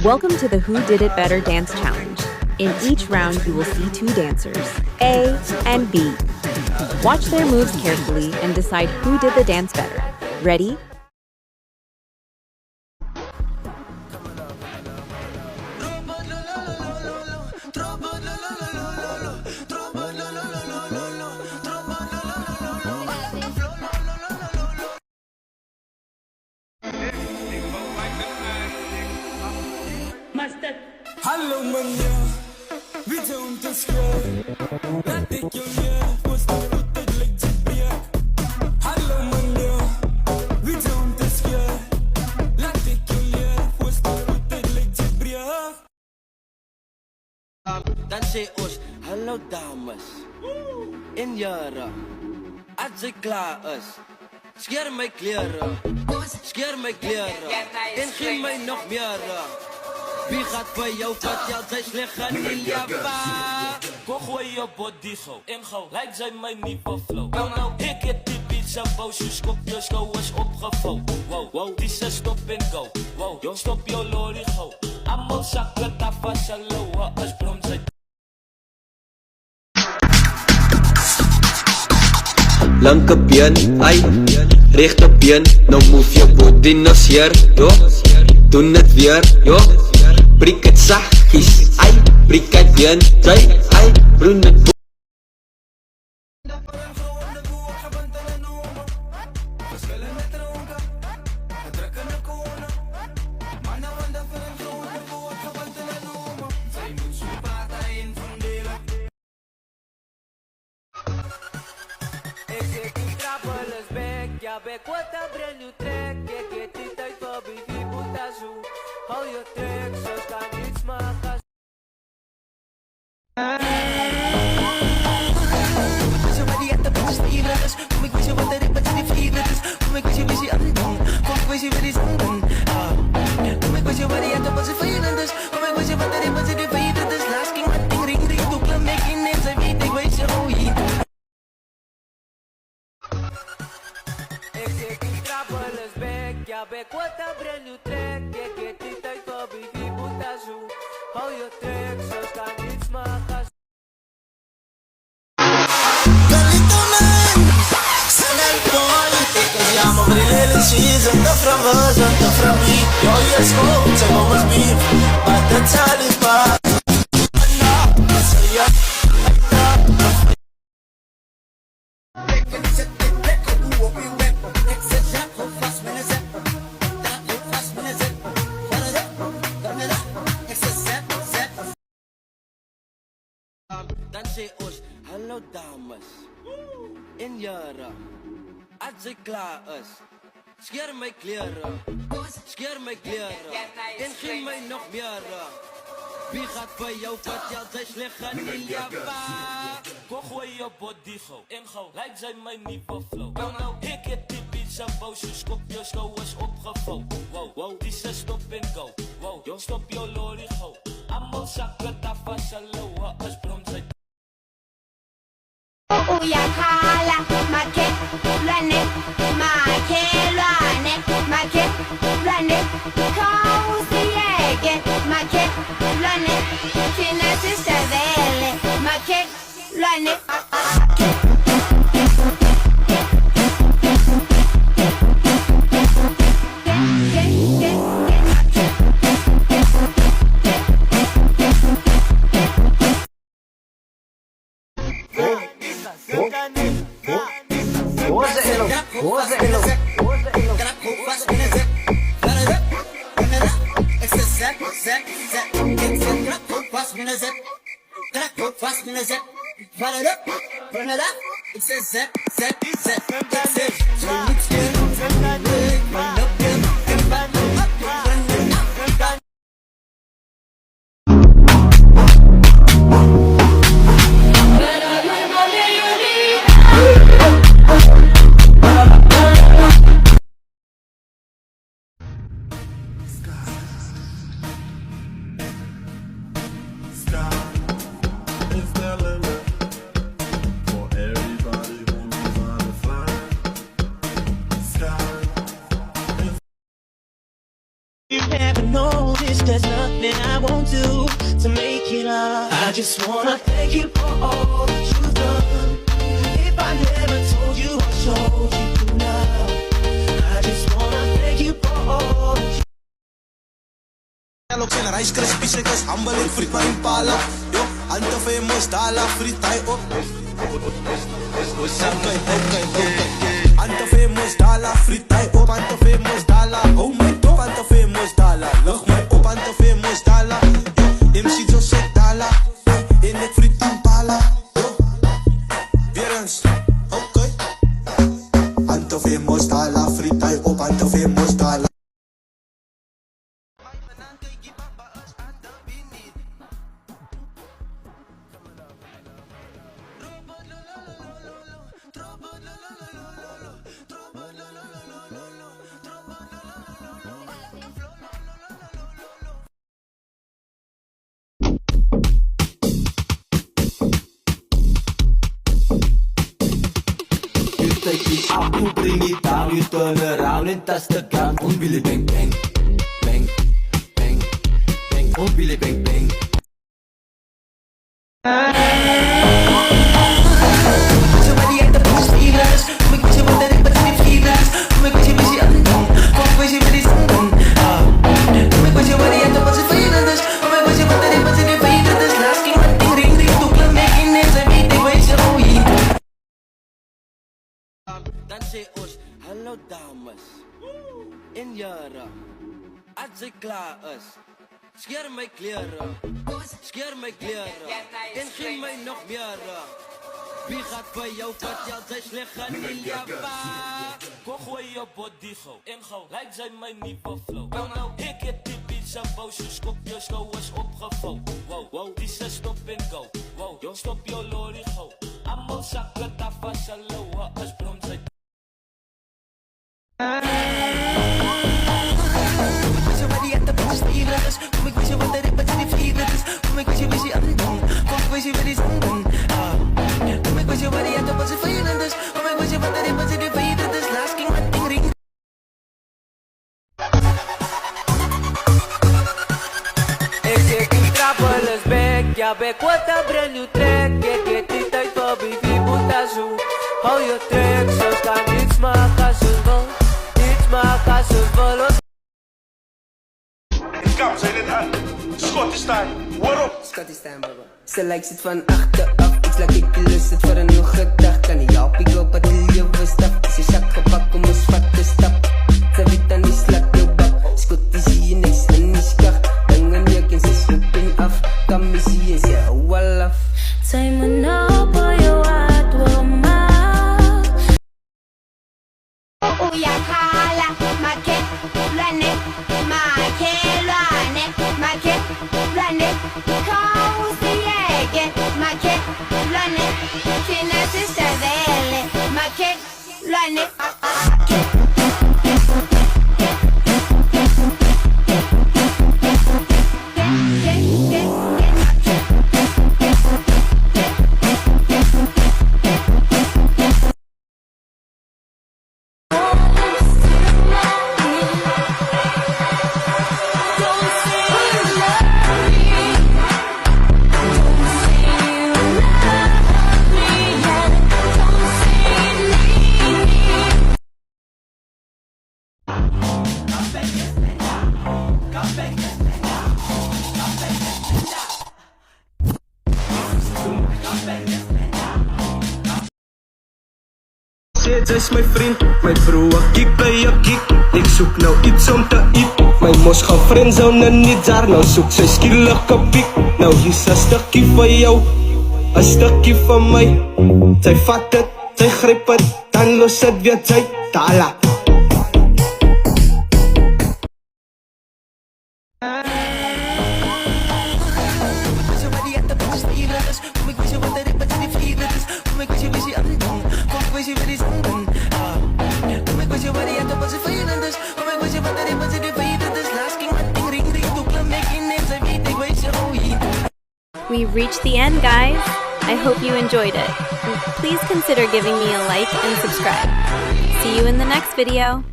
Welcome to the Who Did It Better Dance Challenge. In each round, you will see two dancers, A and B. Watch their moves carefully and decide who did the dance better. Ready? Hallo manja, wie doen het schreeuwen? Laat ik je meer voor de tijdelijk te breken. Hallo manja, wie doen het schreeuwen? Laat ik je meer voor de tijdelijk te breken. Dan say ons, hallo dames. In jaren, als ik klaar is. Scheer mijn kleren, scheer mijn kleren. En geef mij nog meer. Wie gaat voor jou vertelt, zij slecht in Java. Go gooi je body go, in go, lijkt zij mijn nieuwe flow. Nou, ik heb die pizza boos, je schop je school is opgevouwen. Wow, wow, die zes stop en go. Wow, stop je lorry go. Allemaal zakken, tafel, saloa, als brom zij. Lang op je, ai, recht op je, nou move je body nas hier, yo. Doen het weer, yo. Prik het zachtjes, ai, prik het bien, zij, ai, broen het boek. Back what a brand new track. Ik get die tijd voor baby Boetazoe. Hou je trek, zo kan niets maken. Kom ik weet je wat er is, wat je niet vergeten is. Kom ik weet je wie je aan het doen. Kom ik weet je wie die zang doen. Kom ik weet je waar die uit de was vervelend is. Kom ik weet je wat er is, wat je niet vergeten is. Laatst ging mijn ding ring ring, toen klem ik in en zij weet ik weet je hoe je. Ja, back what a brand new track. Ik get die tijd voor baby Boetazoe. Hou je trek, zo kan niets maken. Siamo brillanti, season da fravosa, da fra me. Yo, yes, go, say what was beef, but that's how it's bad. Dan say ons, hallo dames. In jaren, als ik klaar is. Scheer mijn kleren, scheer mijn kleren. En geef mij nog meer. Wie gaat voor jou vertelt, zij slecht in Java. Go gooi je body go, in go, lijkt zij mijn nieuwe flow. Nou, ik heb die pizza boos, je schop je school is opgevouwen. Wow, wow, die zes stop en go. Wow, stop je lorry go. Allemaal zakken, tafel, saloa, als brom zij. Uyakhala makhelwane makhelwane makhelwane khawusiyeke makhelwane thina sisebele makhelwane For everybody who knows how to fly. Sky just wanna thank you for all that you've done. If I never told you, I showed you now. I just wanna thank you for all that you Look in Rice Krispies, ik is humble en friet maar impala. Yo, ante famous dala, friet hij op. Okay. Ante famous dala, friet hij op. Ante famous dala, hou my top. Ante famous dala, lug my op. Ante famous dala, yo, MC Joseph dala. En ik friet impala. Yo, weer eens, okay. Ante famous dala, friet hij op. Ante famous dala. take it up, you bring it down, you turn around and touch the ground. Oh Billy bang bang, bang, bang, bang. Oh Billy bang bang. Somebody at the post feelers, make me what that but the feelers, make me busy undone, come busy with this undone. Make me what at the post feelers, make me what that but the feelers, last king hunting ring ring to club making it, I meet the way so Dan sê ons, hallo dames, en jare, as ek klaar is, skeer my klere, en gee my nog meer. Wie gaat vir jou vertel, sy sleg gaan nie lewe? Kom gooi jou body gauw, en gauw, lyk sy my nieuwe flow. Nou, ek het die pizza bouw, soos kop jou skouwers opgevouw. Wow, die se stop en go, wow, stop jou lorry gauw. Almal sakke taf as hulle is brons uit. Somebody at the post feelers, make me what that but the feelers, make me busy undone, come busy with this undone. Make me what at the post feelers, make me what that but the feelers, last king hunting ring. Ek trouble is back, ja back what a brand new track. Ek het die tyd vir baby moet zo. Hou jou trek, so kan niks maak as jy wil. Niks maak as jy wil. Kom, zei dit aan. Scotty staan, waarop? Scotty staan, baba. Ze lijkt het van achteraf. Iets like ik lust het voor een nieuw gedag. Kan niet help, ik loop het leven stap. Is je zak gepakt om een zwart te stap. Ze weet dan niet slap je bak. Scotty zie je niks en niet skacht. Dangen je kan ze snoepen af. Kan me zie je ze hou al af. Say me no boy you at woman. Uyakhala makhelwane khawusiyeke makhelwane thina sisebele makhelwane Jy's my vriend, my broer, kiek by jou kiek. Ek soek nou iets om te eet. My mos gaan friendzone en nie daar. Nou soek sy skielike piek. Nou hier's 'n stukkie vir jou, 'n stukkie vir my. Sy vat dit, sy gryp dit, dan los dit weer sy tala. Somebody at the post feelers, make me what that but the feelers, make me busy undone, come busy with this undone. Make me what at the post feelers, make me what that but the feelers, last king hunting ring ring to club making names, I meet the way so We've reached the end, guys. I hope you enjoyed it. Please consider giving me a like and subscribe. See you in the next video.